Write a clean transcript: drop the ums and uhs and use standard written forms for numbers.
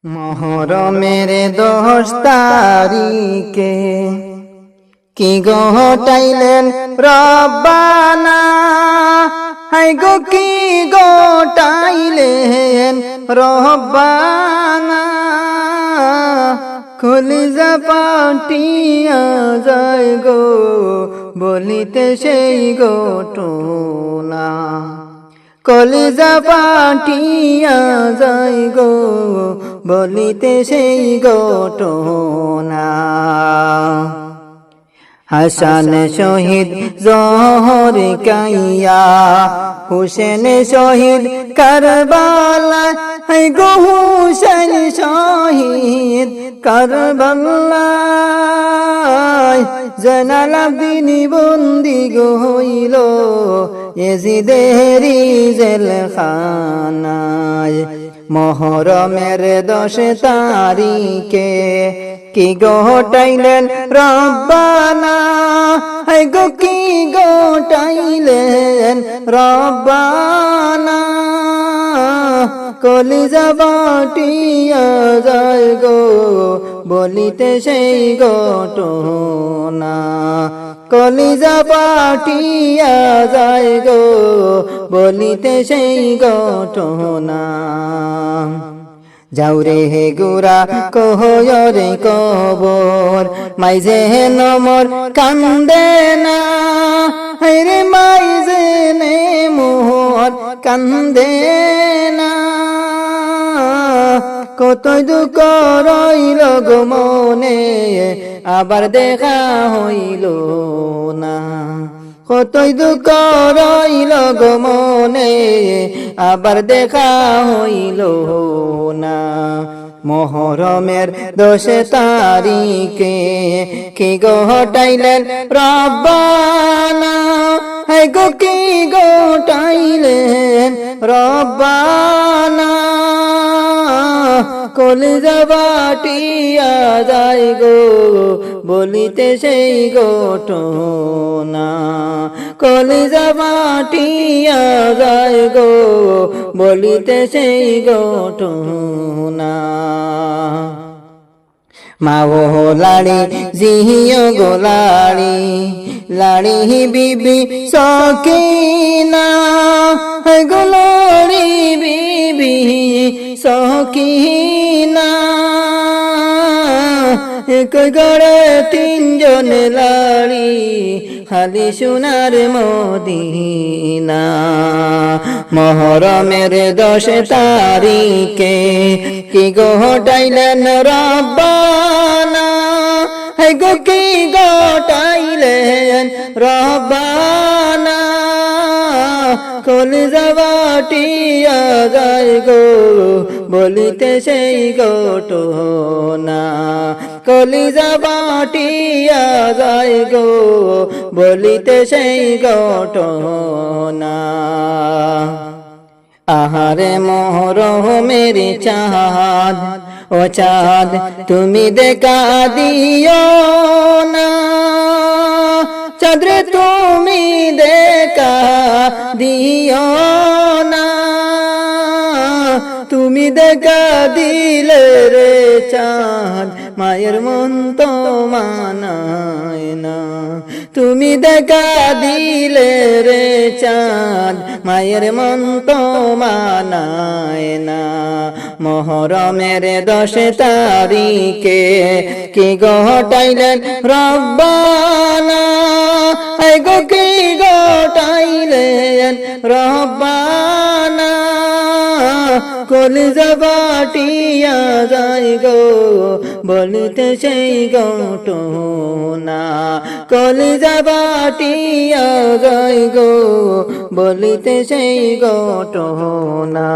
মহরমের 10 তারিখে কি ঘটাইলেন রব্বানা, হাই গো কি ঘটাইলেন রব্বানা। কলিজা পাটিয়া যায় গো বলিতে সেই ঘটনা, কলিজা পাটিয়া যায় গো বলিতে সেই ঘটনা। হাসান শহীদ জহর কাইয়া, হুসেন শহীদ কারবালা, হাই গো হুসেন শহীদ কারবালা। জয়নাল আবদিন বন্দি হইল এজিদেরি জেলখানায়। মহরমের 10 তারিখে কি ঘটাইলেন রব্বানা, হাই গো কি ঘটাইলেন রব্বানা। কলিজা বাটিয়া যায় গো বলিতে সেই ঘটনা, কলিজা পাটিয়া যায় গো বলিতে সেই ঘটনা। যাওরে হে গোরা কহরে কবর, মাইজে নমর কান্দে না, রে মাইজে নে মোহর কান্দে না। কতই দুঃখ রইল গো মনে আবার দেখা হইল না, কতই দুঃখ রইল গো মনে আবার দেখা হইল না। মহরমের 10 তারিখে কি ঘটাইলেন রব্বানা, হাই গো কি ঘটাইলেন রব্বানা। কলিজা বাটিয়া যায় গো বলিতে সেই ঘটনা, কলিজা বাটিয়া যায় গো বলিতে সেই ঘটনা। মা ও লাড়ি জিহিও গো লাড়ি, লাড়ি বিবি সকিনা, হাই গো লাড়ি বিবি সকিনা। এক গড়ে 3 জন লাড়ি, খালি সোনার মদিনা। মহরমের 10 তারিখে কি ঘটাইলেন রব্বানা, হাই গো কি ঘটাইলেন রব্বানা। কলিজা বাটিয়া যায় গো বলিতে সেই ঘটনা, কলিজা বাটিয়া যায় গো বলিতে সেই ঘটনা। আহারে মহরমের চাঁদ, ও চাঁদ তুমি দেখা দিও না, চাঁদরে তুমি দেখা দিও না। তুমি দেখা দিলে রে চাঁদ মায়ের মন তো মানায় না, তুমি দেখা দিলে রে চাঁদ মায়ের মন তো মানায় না। মহরমের 10 তারিখে কি ঘটাইলেন রব্বানা, হাই গো কি ঘটাইলেন রব্বানা। কলিজা বাটিয়া যায় গো বলিতে সেই ঘটনা, কলিজা বাটিয়া যায় গো বলিতে সেই ঘটনা।